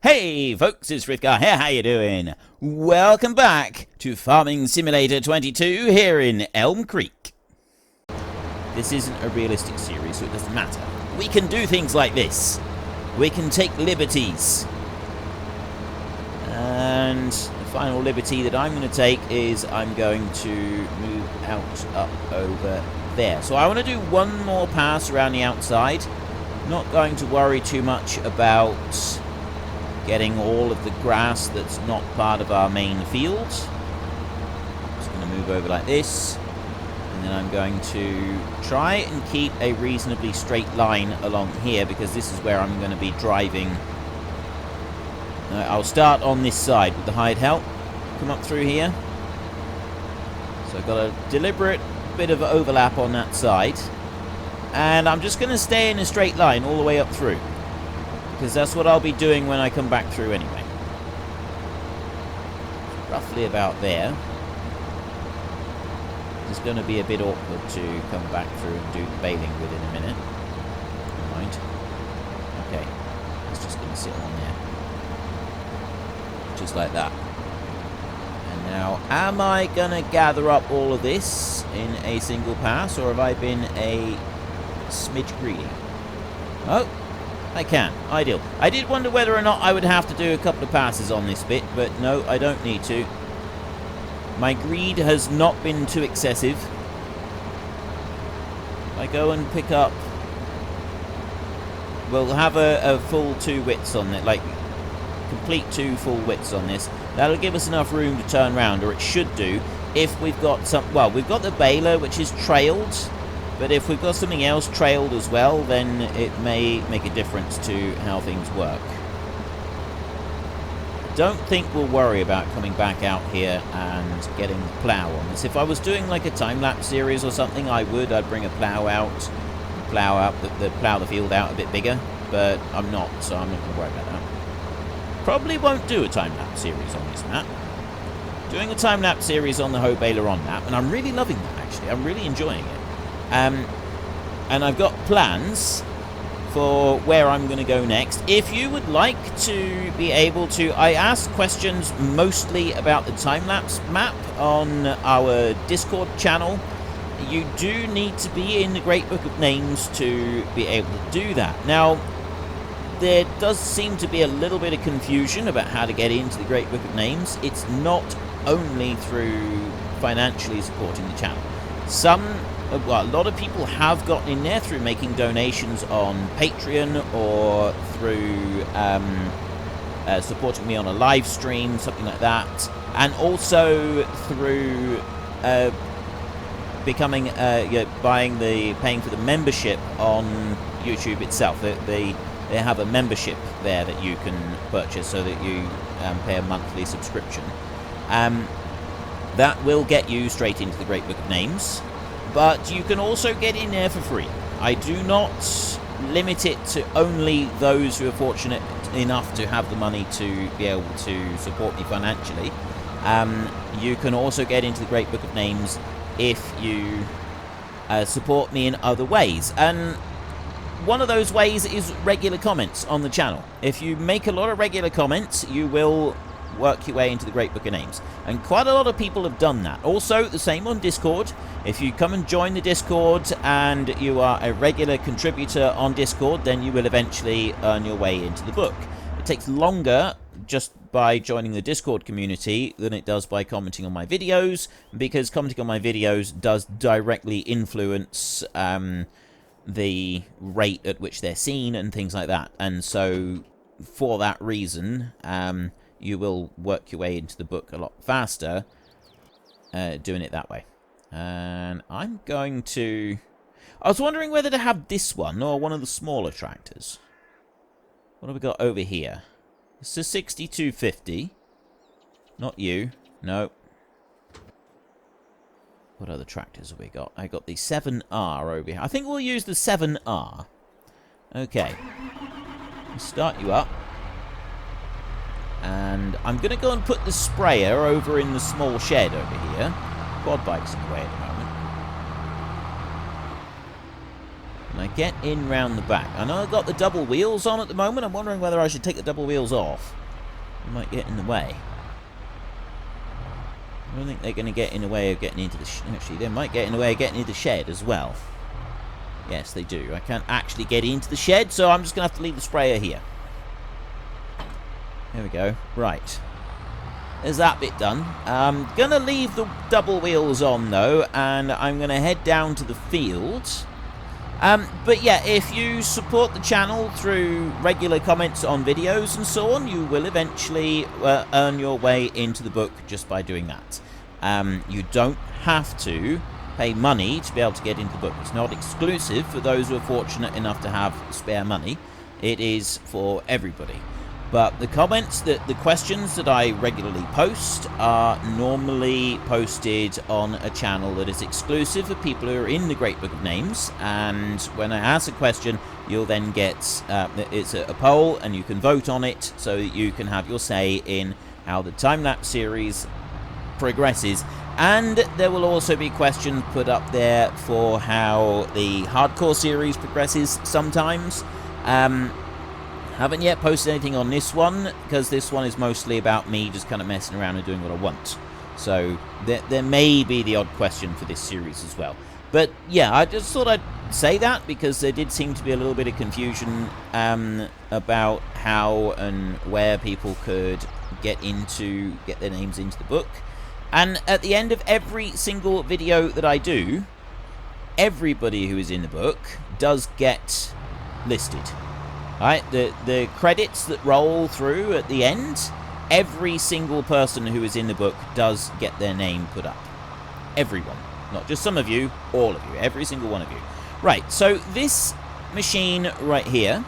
Hey folks, it's Frithgar here, how you doing? Welcome back to Farming Simulator 22 here in Elm Creek. This isn't a realistic series, so it doesn't matter. We can do things like this. We can take liberties. And the final liberty that I'm going to take is I'm going to move out up over there. So I want to do one more pass around the outside. Not going to worry too much about getting all of the grass that's not part of our main field. Just going to move over like this. And then I'm going to try and keep a reasonably straight line along here, because this is where I'm going to be driving. I'll start on this side with the hide help. Come up through here. So I've got a deliberate bit of overlap on that side. And I'm just going to stay in a straight line all the way up through, because that's what I'll be doing when I come back through anyway. Roughly about there. It's going to be a bit awkward to come back through and do the baling within a minute. Never mind. Okay. It's just going to sit on there. Just like that. And now, am I going to gather up all of this in a single pass, or have I been a smidge greedy? Oh, I can. Ideal. I did wonder whether or not I would have to do a couple of passes on this bit, but no, I don't need to. My greed has not been too excessive. If I go and pick up... We'll have a full 2 widths on it, like complete 2 full widths on this. That'll give us enough room to turn around, or it should do, if we've got some... Well, we've got the baler, which is trailed. But if we've got something else trailed as well, then it may make a difference to how things work. Don't think we'll worry about coming back out here and getting the plough on this. If I was doing like a time-lapse series or something, I would. I'd bring a plough out, plough the field out a bit bigger. But I'm not, so I'm not going to worry about that. Probably won't do a time-lapse series on this map. Doing a time-lapse series on the hoe baler on map, and I'm really loving that actually. I'm really enjoying it. And I've got plans for where I'm going to go next. If you would like to be able to... I ask questions mostly about the time-lapse map on our Discord channel. You do need to be in the Great Book of Names to be able to do that. Now, there does seem to be a little bit of confusion about how to get into the Great Book of Names. It's not only through financially supporting the channel. Well, a lot of people have gotten in there through making donations on Patreon, or through supporting me on a live stream, something like that, and also through paying for the membership on YouTube itself. They have a membership there that you can purchase, so that you pay a monthly subscription. That will get you straight into the Great Book of Names. But you can also get in there for free. I do not limit it to only those who are fortunate enough to have the money to be able to support me financially. You can also get into the Great Book of Names if you support me in other ways. And one of those ways is regular comments on the channel. If you make a lot of regular comments, you will work your way into the Great Book of Names. And quite a lot of people have done that. Also, the same on Discord. If you come and join the Discord and you are a regular contributor on Discord, then you will eventually earn your way into the book. It takes longer just by joining the Discord community than it does by commenting on my videos, because commenting on my videos does directly influence the rate at which they're seen and things like that. And so, for that reason, you will work your way into the book a lot faster doing it that way. And I'm going to... I was wondering whether to have this one or one of the smaller tractors. What have we got over here? It's a 6250. Not you. No. What other tractors have we got? I got the 7R over here. I think we'll use the 7R. Okay. Let's start you up. And I'm going to go and put the sprayer over in the small shed over here. Quad bike's in the way at the moment. And I get in round the back. I know I've got the double wheels on at the moment. I'm wondering whether I should take the double wheels off. They might get in the way. I don't think they're going to get in the way of getting into the... Actually, they might get in the way of getting into the shed as well. Yes, they do. I can't actually get into the shed, so I'm just going to have to leave the sprayer here. There we go. Right. There's that bit done. I'm going to leave the double wheels on, though, and I'm going to head down to the field. But yeah, if you support the channel through regular comments on videos and so on, you will eventually earn your way into the book just by doing that. You don't have to pay money to be able to get into the book. It's not exclusive for those who are fortunate enough to have spare money. It is for everybody. But the comments, the questions that I regularly post are normally posted on a channel that is exclusive for people who are in the Great Book of Names. And when I ask a question, you'll then get, it's a poll, and you can vote on it so that you can have your say in how the time-lapse series progresses. And there will also be questions put up there for how the hardcore series progresses sometimes. Haven't yet posted anything on this one, because this one is mostly about me just kind of messing around and doing what I want. So there may be the odd question for this series as well. But yeah, I just thought I'd say that, because there did seem to be a little bit of confusion about how and where people could get their names into the book. And at the end of every single video that I do, everybody who is in the book does get listed. Right, the credits that roll through at the end, every single person who is in the book does get their name put up. Everyone. Not just some of you, all of you. Every single one of you. Right, so this machine right here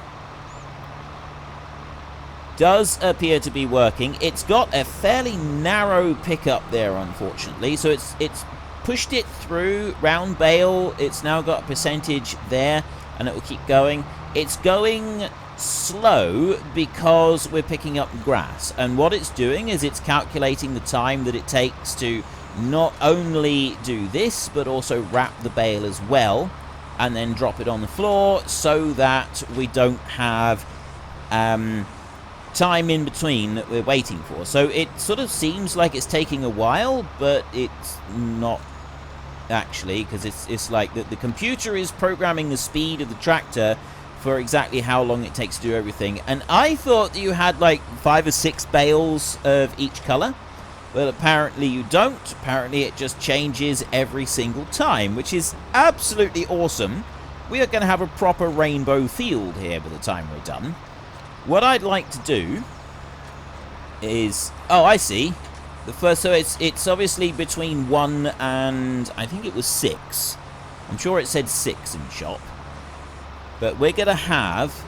does appear to be working. It's got a fairly narrow pickup there, unfortunately. So it's pushed it through round bale. It's now got a percentage there, and it will keep going. It's going slow because we're picking up grass, and what it's doing is it's calculating the time that it takes to not only do this but also wrap the bale as well, and then drop it on the floor so that we don't have time in between that we're waiting for. So it sort of seems like it's taking a while, but it's not actually, because it's like the computer is programming the speed of the tractor for exactly how long it takes to do everything. And I thought that you had like 5 or 6 bales of each color. Well, apparently you don't. Apparently it just changes every single time, which is absolutely awesome. We are going to have a proper rainbow field here by the time we're done. What I'd like to do is... Oh, I see. The first, so it's obviously between 1 and... I think it was 6. I'm sure it said 6 in the shop. But we're going to have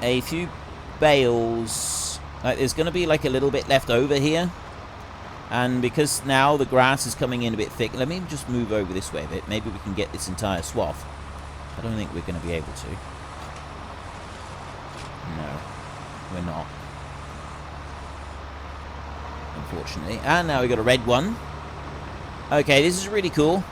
a few bales. Like, there's going to be like a little bit left over here. And because now the grass is coming in a bit thick, let me just move over this way a bit. Maybe we can get this entire swath. I don't think we're going to be able to. No, we're not. Unfortunately. And now we've got a red one. Okay, this is really cool.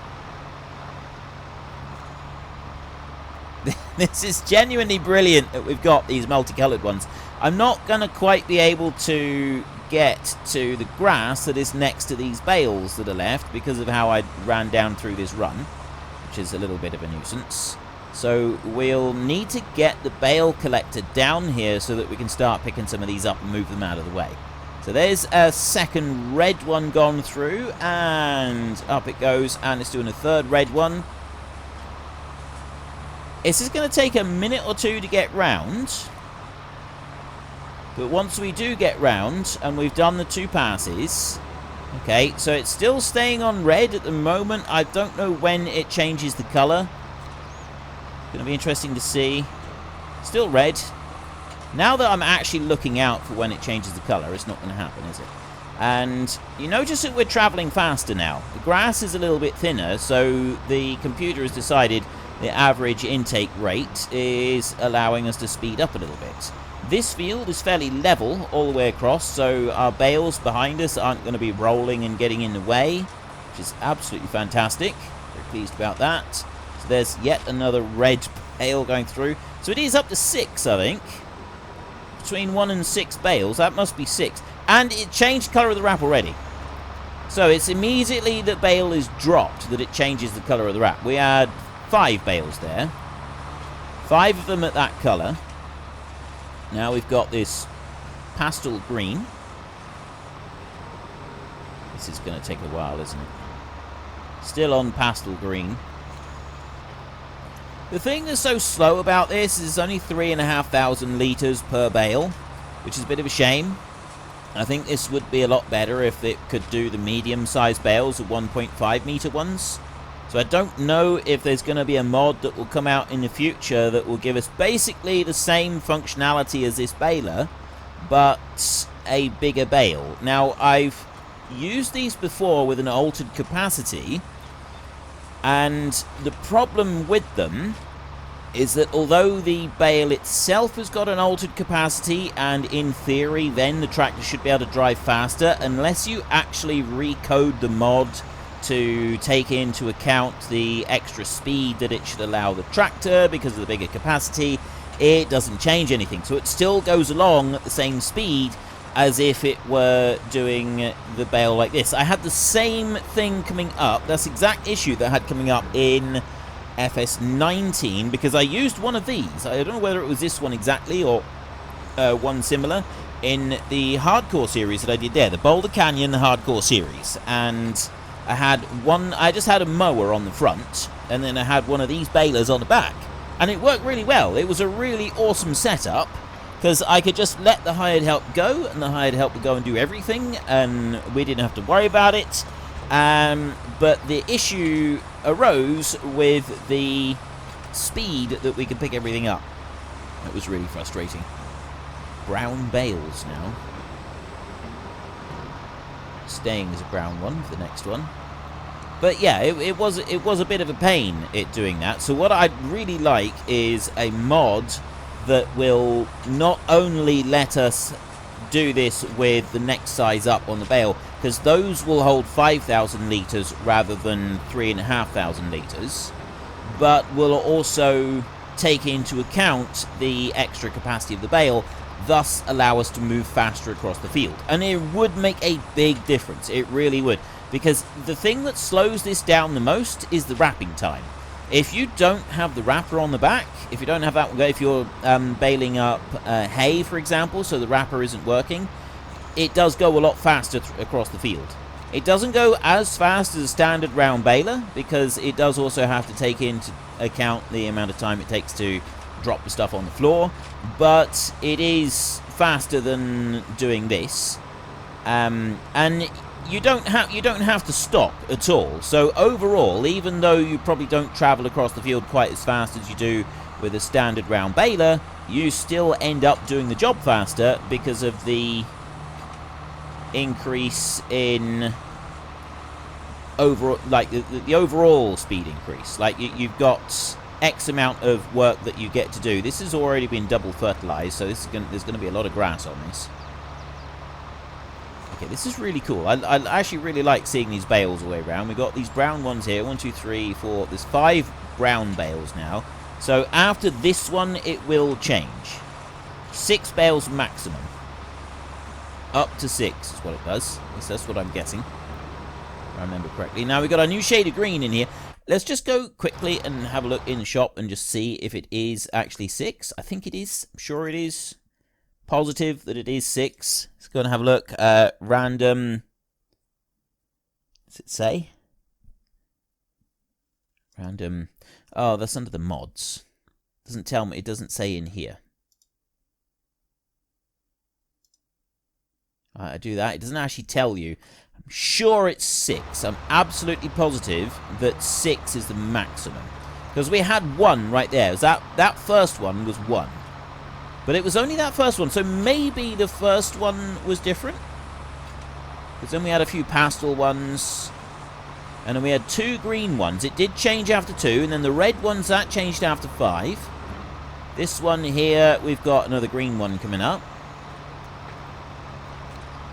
This is genuinely brilliant that we've got these multicolored ones. I'm not going to quite be able to get to the grass that is next to these bales that are left because of how I ran down through this run, which is a little bit of a nuisance. So we'll need to get the bale collector down here so that we can start picking some of these up and move them out of the way. So there's a second red one gone through, and up it goes, and it's doing a third red one. This is going to take a minute or two to get round. But once we do get round, and we've done the 2 passes... Okay, so it's still staying on red at the moment. I don't know when it changes the colour. Going to be interesting to see. Still red. Now that I'm actually looking out for when it changes the colour, it's not going to happen, is it? And you notice that we're travelling faster now. The grass is a little bit thinner, so the computer has decided the average intake rate is allowing us to speed up a little bit. This field is fairly level all the way across, so our bales behind us aren't going to be rolling and getting in the way, which is absolutely fantastic. Very pleased about that. So there's yet another red bale going through. So it is up to 6, I think. Between 1 and 6 bales. That must be 6. And it changed colour of the wrap already. So it's immediately that bale is dropped that it changes the colour of the wrap. We had 5 bales there. 5 of them at that colour. Now we've got this pastel green. This is going to take a while, isn't it? Still on pastel green. The thing that's so slow about this is only 3,500 litres per bale, which is a bit of a shame. I think this would be a lot better if it could do the medium-sized bales, the 1.5 metre ones. So I don't know if there's going to be a mod that will come out in the future that will give us basically the same functionality as this baler, but a bigger bale. Now, I've used these before with an altered capacity, and the problem with them is that although the bale itself has got an altered capacity, and in theory then the tractor should be able to drive faster, unless you actually recode the mod to take into account the extra speed that it should allow the tractor because of the bigger capacity, it doesn't change anything. So it still goes along at the same speed as if it were doing the bale like this. I had the same thing coming up, that's the exact issue that I had coming up in FS19, because I used one of these. I don't know whether it was this one exactly or one similar in the hardcore series that I did there, the Boulder Canyon hardcore series. And I just had a mower on the front, and then I had one of these balers on the back, and it worked really well. It was a really awesome setup, because I could just let the hired help go, and the hired help would go and do everything, and we didn't have to worry about it. But the issue arose with the speed that we could pick everything up. It was really frustrating. Brown bales now. Staying as a brown one for the next one. But yeah, it was a bit of a pain, it doing that. So what I'd really like is a mod that will not only let us do this with the next size up on the bale, because those will hold 5,000 litres rather than 3,500 litres, but will also take into account the extra capacity of the bale, thus allow us to move faster across the field. And it would make a big difference, it really would, because the thing that slows this down the most is the wrapping time. If you don't have the wrapper on the back, if you don't have that, if you're baling up hay, for example, so the wrapper isn't working, it does go a lot faster across the field. It doesn't go as fast as a standard round baler, because it does also have to take into account the amount of time it takes to drop the stuff on the floor, but it is faster than doing this. And you don't have to stop at all. So overall, even though you probably don't travel across the field quite as fast as you do with a standard round baler, you still end up doing the job faster because of the increase in overall, like the overall speed increase. Like you've got X amount of work that you get to do. This has already been double fertilized, so there's going to be a lot of grass on this. Okay, this is really cool. I actually really like seeing these bales all the way around. We've got these brown ones here. 1, 2, 3, 4. There's 5 brown bales now. So after this one, it will change. 6 bales maximum. Up to 6 is what it does. That's what I'm guessing, if I remember correctly. Now we've got our new shade of green in here. Let's just go quickly and have a look in the shop and just see if it is actually 6. I think it is. I'm sure it is. Positive that it is 6. Let's go and have a look. Random. Does it say? Random. Oh, that's under the mods. Doesn't tell me. It doesn't say in here. I do that. It doesn't actually tell you. I'm sure it's 6. I'm absolutely positive that 6 is the maximum. Because we had 1 right there. That first one was 1. But it was only that first one, so maybe the first one was different. Because then we had a few pastel ones, and then we had 2 green ones. It did change after 2, and then the red ones, that changed after 5. This one here, we've got another green one coming up.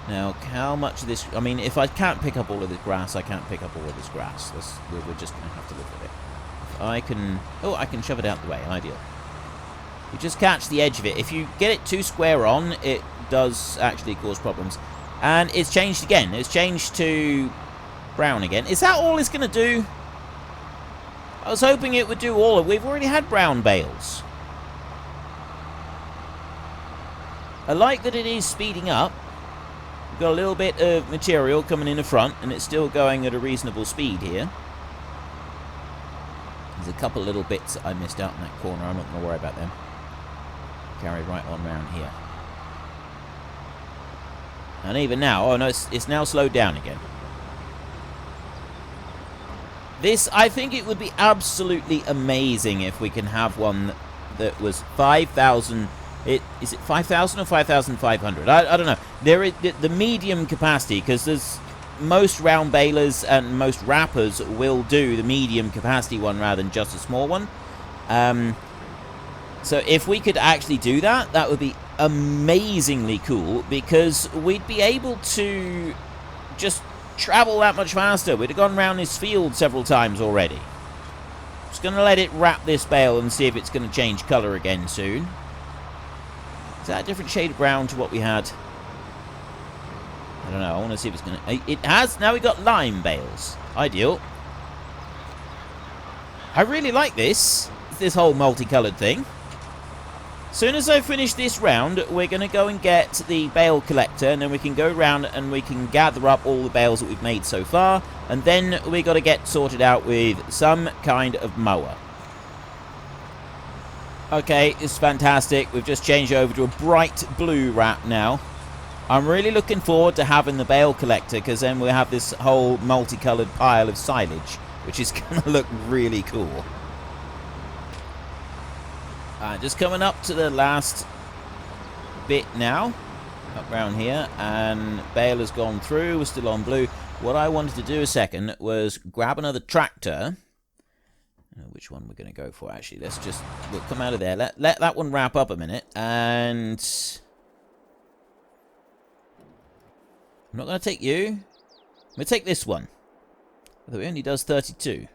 Now, how much of this... I mean, if I can't pick up all of this grass, I can't pick up all of this grass. We're just going to have to look at it. I can... Oh, I can shove it out the way. Ideal. You just catch the edge of it. If you get it too square on, it does actually cause problems. And it's changed again. It's changed to brown again. Is that all it's going to do? I was hoping it would do all of... We've already had brown bales. I like that it is speeding up. We've got a little bit of material coming in the front, and it's still going at a reasonable speed here. There's a couple little bits that I missed out in that corner. I'm not going to worry about them. Carry right on round here. And even now... Oh, no, it's now slowed down again. This, I think it would be absolutely amazing if we can have one that was 5,000... Is it 5,000 or 5,500? I don't know. There is the medium capacity, because there's most round balers and most wrappers will do the medium capacity one rather than just a small one. So if we could actually do that, that would be amazingly cool, because we'd be able to just travel that much faster. We'd have gone around this field several times already. Just going to let it wrap this bale and see if it's going to change colour again soon. Is that a different shade of brown to what we had? I don't know. I want to see if it's going to... It has. Now we've got lime bales. Ideal. I really like this whole multicoloured thing. As soon as I finish this round, we're going to go and get the bale collector, and then we can go around and we can gather up all the bales that we've made so far, and then we got to get sorted out with some kind of mower. Okay, it's fantastic. We've just changed over to a bright blue wrap now. I'm really looking forward to having the bale collector, because then we'll have this whole multicoloured pile of silage, which is going to look really cool. Just coming up to the last bit now, up round here, and bale has gone through. We're still on blue. What I wanted to do a second was grab another tractor. Which one we're going to go for, actually. We'll come out of there. Let that one wrap up a minute. And I'm not going to take you. I'm going to take this one. Although it only does 32.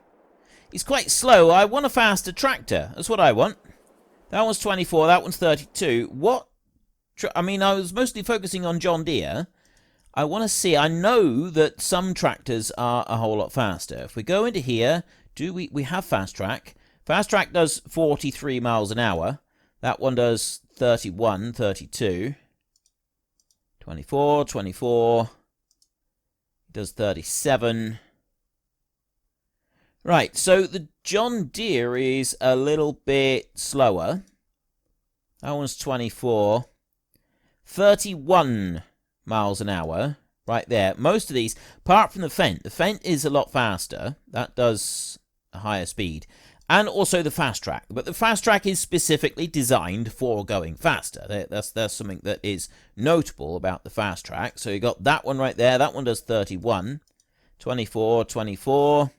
He's quite slow. I want a faster tractor. That's what I want. That one's 24. That one's 32. What? I mean, I was mostly focusing on John Deere. I want to see. I know that some tractors are a whole lot faster. If we go into here... We have fast track. Fast track does 43 miles an hour. That one does 31, 32. 24, 24. It does 37. Right, so the John Deere is a little bit slower. That one's 24. 31 miles an hour. Right there. Most of these, apart from the Fendt is a lot faster. That does a higher speed. And also the fast track. But the fast track is specifically designed for going faster. That's something that is notable about the fast track. So you got that one right there. That one does 31. 24, 24.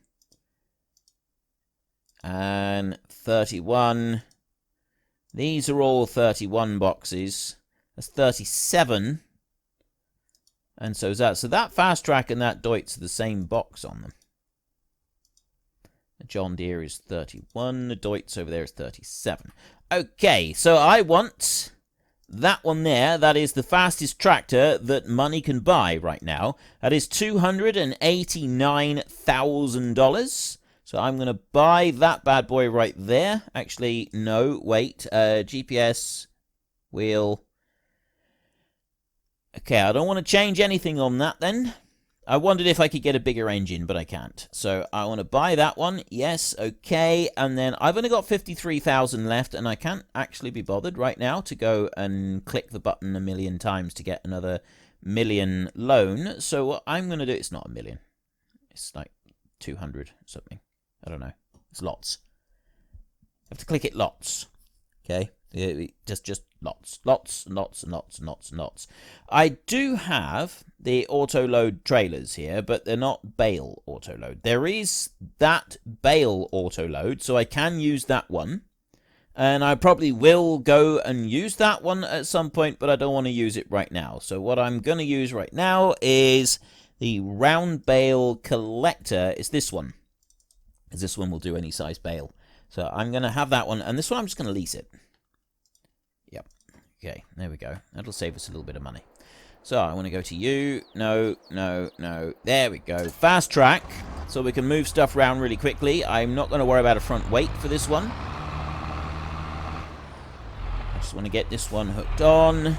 And 31. These are all 31 boxes. That's 37. And so is that. So that fast track and that Deutz are the same box on them. The John Deere is 31. The Deutz over there is 37. Okay, so I want that one there. That is the fastest tractor that money can buy right now. That is $289,000. So I'm going to buy that bad boy right there. Actually, no, wait. GPS, wheel. Okay, I don't want to change anything on that then. I wondered if I could get a bigger engine, but I can't. So I want to buy that one. Yes, okay. And then I've only got 53,000 left, and I can't actually be bothered right now to go and click the button a million times to get another million loan. So what I'm going to do, it's not a million. It's like 200 something. I don't know. It's lots. I have to click it lots. Okay? Just lots. Lots and lots and lots and lots and lots. I do have the auto-load trailers here, but they're not bale auto-load. There is that bale auto-load, so I can use that one. And I probably will go and use that one at some point, but I don't want to use it right now. So what I'm going to use right now is the round bale collector. It's this one. because this one will do any size bale. So I'm going to have that one, and this one I'm just going to lease it. Yep. Okay, there we go. That'll save us a little bit of money. So I want to go to you. No, no, no. There we go. Fast track, so we can move stuff around really quickly. I'm not going to worry about a front weight for this one. I just want to get this one hooked on.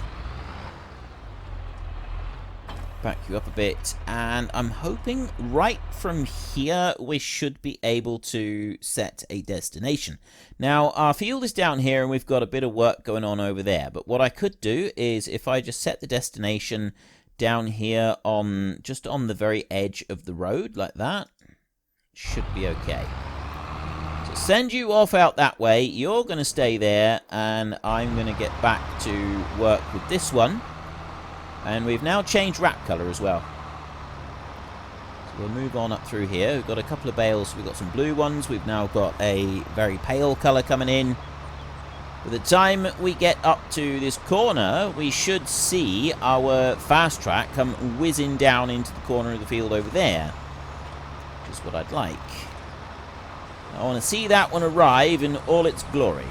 Back you up a bit, and I'm hoping right from here we should be able to set a destination. Now our field is down here and we've got a bit of work going on over there, but what I could do is if I just set the destination down here on just on the very edge of the road like that, should be okay. So send you off out that way, you're going to stay there, and I'm going to get back to work with this one. And we've now changed wrap colour as well. So we'll move on up through here. We've got a couple of bales. We've got some blue ones. We've now got a very pale colour coming in. By the time we get up to this corner, we should see our fast track come whizzing down into the corner of the field over there. Which is what I'd like. I want to see that one arrive in all its glory.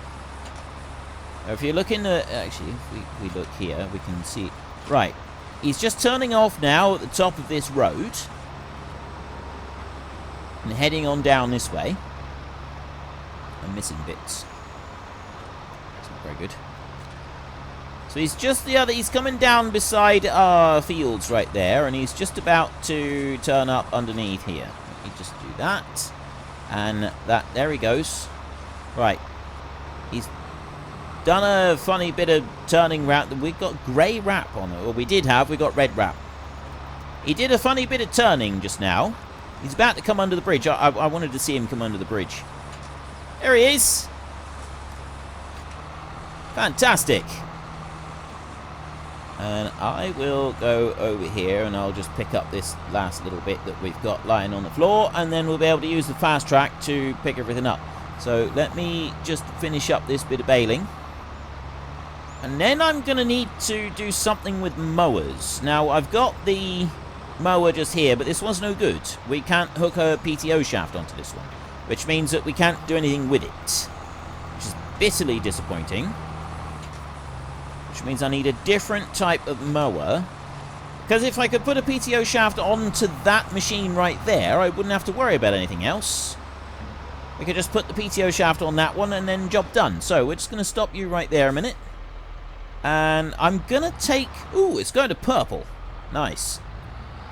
Now, if you're looking at... Actually, if we look here, we can see... Right, he's just turning off now at the top of this road and heading on down this way. I'm missing bits. That's not very good. So he's just he's coming down beside our fields right there, and he's just about to turn up underneath here. Let me just do that. And that, there he goes. Right, he's done a funny bit of turning round. We've got grey wrap on it. Well, we got red wrap. He did a funny bit of turning just now. He's about to come under the bridge. I wanted to see him come under the bridge. There he is. Fantastic. And I will go over here and I'll just pick up this last little bit that we've got lying on the floor, and then we'll be able to use the fast track to pick everything up. So let me just finish up this bit of baling. And then I'm going to need to do something with mowers. Now, I've got the mower just here, but this one's no good. We can't hook a PTO shaft onto this one, which means that we can't do anything with it, which is bitterly disappointing. Which means I need a different type of mower. Because if I could put a PTO shaft onto that machine right there, I wouldn't have to worry about anything else. We could just put the PTO shaft on that one and then job done. So we're just going to stop you right there a minute. And I'm going to take... Ooh, it's going to purple. Nice.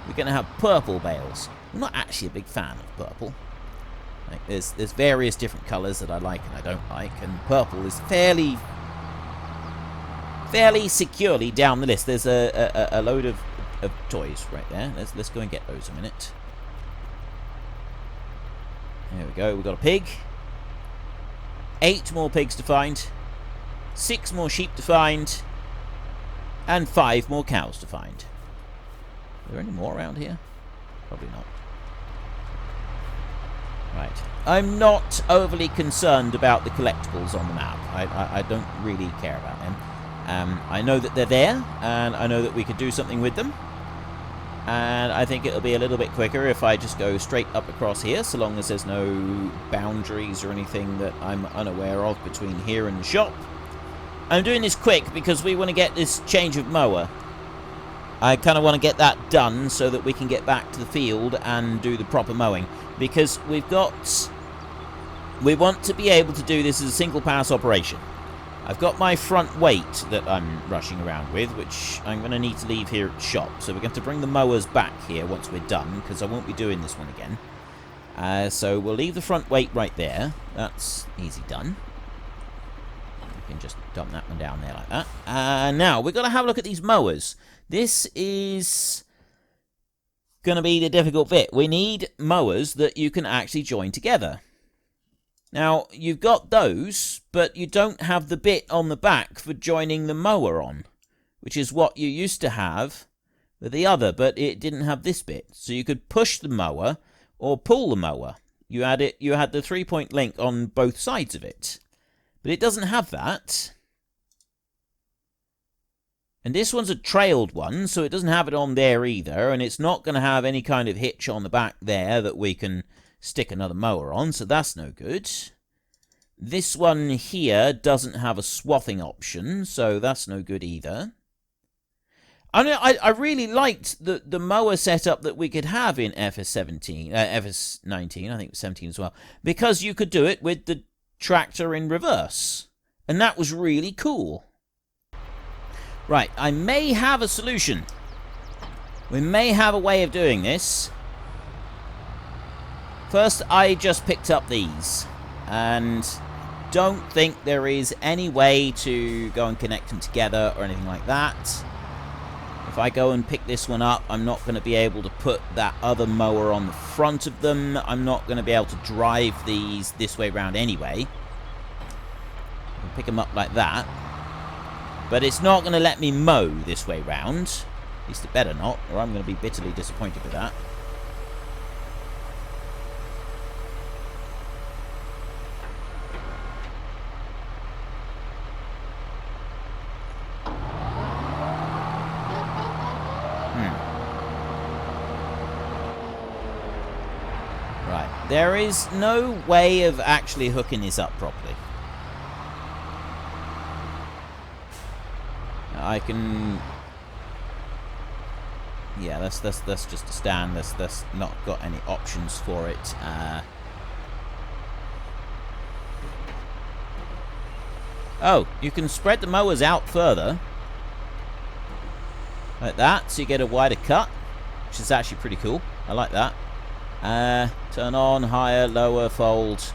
We're going to have purple bales. I'm not actually a big fan of purple. Like, there's various different colours that I like and I don't like. And purple is fairly securely down the list. There's a load of toys right there. Let's go and get those a minute. There we go. We've got a pig. 8 more pigs to find. 6 more sheep to find, and 5 more cows to find. Are there any more around here? Probably not. Right. I'm not overly concerned about the collectibles on the map. I don't really care about them. I know that they're there, and I know that we could do something with them. And I think it'll be a little bit quicker if I just go straight up across here, so long as there's no boundaries or anything that I'm unaware of between here and the shop. I'm doing this quick because we want to get this change of mower. I kind of want to get that done so that we can get back to the field and do the proper mowing. Because we want to be able to do this as a single pass operation. I've got my front weight that I'm rushing around with, which I'm going to need to leave here at the shop. So we're going to have to bring the mowers back here once we're done, because I won't be doing this one again. So we'll leave the front weight right there. That's easy done. Can just dump that one down there like that. Now, we've got to have a look at these mowers. This is going to be the difficult bit. We need mowers that you can actually join together. Now, you've got those, but you don't have the bit on the back for joining the mower on, which is what you used to have with the other, but it didn't have this bit. So you could push the mower or pull the mower. You had the 3-point link on both sides of it. But it doesn't have that. And this one's a trailed one, so it doesn't have it on there either. And it's not going to have any kind of hitch on the back there that we can stick another mower on, so that's no good. This one here doesn't have a swathing option, so that's no good either. I really liked the mower setup that we could have in FS19, I think it was 17 as well, because you could do it with the tractor in reverse, and that was really cool. Right, I may have a solution. We may have a way of doing this. First, I just picked up these, and don't think there is any way to go and connect them together or anything like that. If I go and pick this one up, I'm not going to be able to put that other mower on the front of them. I'm not going to be able to drive these this way around anyway. I'll pick them up like that. But it's not going to let me mow this way round. At least it better not, or I'm going to be bitterly disappointed with that. Right, there is no way of actually hooking this up properly. I can... Yeah, that's just a stand. That's not got any options for it. Oh, you can spread the mowers out further. Like that, so you get a wider cut, which is actually pretty cool. I like that. Turn on, higher, lower, fold.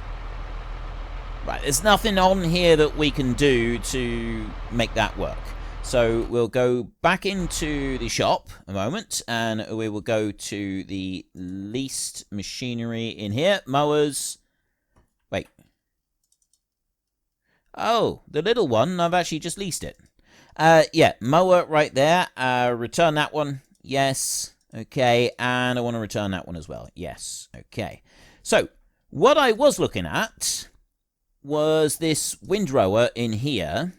Right, there's nothing on here that we can do to make that work. So we'll go back into the shop a moment, and we will go to the leased machinery in here. Mowers. Wait. Oh, the little one, I've actually just leased it. Yeah, mower right there. Return that one. Yes. Okay, and I want to return that one as well. Yes. Okay. So, what I was looking at was this windrower in here.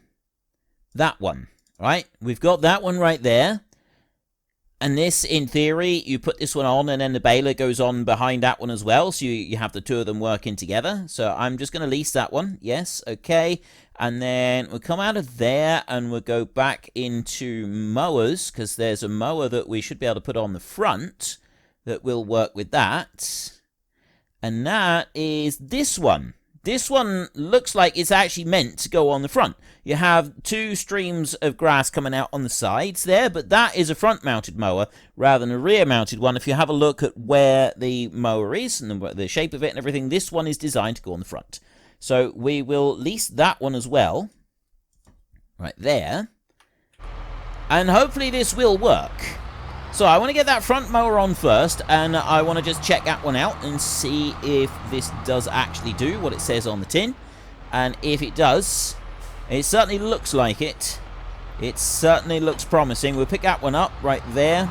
That one. Right, we've got that one right there. And this, in theory, you put this one on and then the baler goes on behind that one as well. So you have the two of them working together. So I'm just going to lease that one. Yes, okay. And then we'll come out of there and we'll go back into mowers, because there's a mower that we should be able to put on the front that will work with that. And that is this one. This one looks like it's actually meant to go on the front. You have two streams of grass coming out on the sides there, but that is a front-mounted mower rather than a rear-mounted one. If you have a look at where the mower is and the shape of it and everything, this one is designed to go on the front. So we will lease that one as well, right there. And hopefully this will work. So I want to get that front mower on first, and I want to just check that one out and see if this does actually do what it says on the tin. And if it does, it certainly looks like it. It certainly looks promising. We'll pick that one up right there.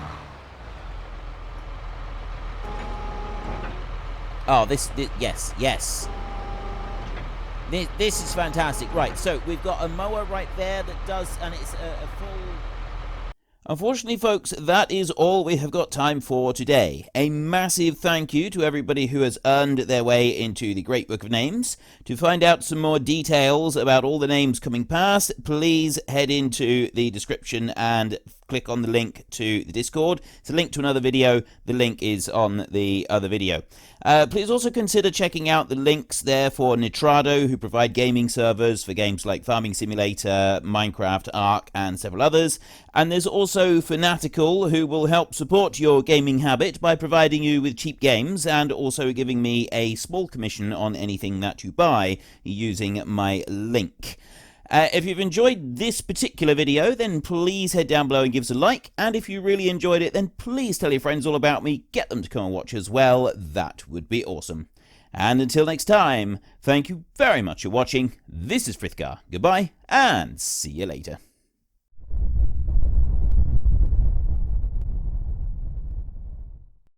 Oh, this yes. This is fantastic. Right, so we've got a mower right there that does, and it's a full... Unfortunately, folks, that is all we have got time for today. A massive thank you to everybody who has earned their way into the Great Book of Names. To find out some more details about all the names coming past, please head into the description and click on the link to the Discord. It's a link to another video. The link is on the other video. Please also consider checking out the links there for Nitrado, who provide gaming servers for games like Farming Simulator, Minecraft, Ark, and several others. And there's also Fanatical, who will help support your gaming habit by providing you with cheap games and also giving me a small commission on anything that you buy using my link. If you've enjoyed this particular video, then please head down below and give us a like. And if you really enjoyed it, then please tell your friends all about me. Get them to come and watch as well. That would be awesome. And until next time, thank you very much for watching. This is Frithgar. Goodbye, and see you later.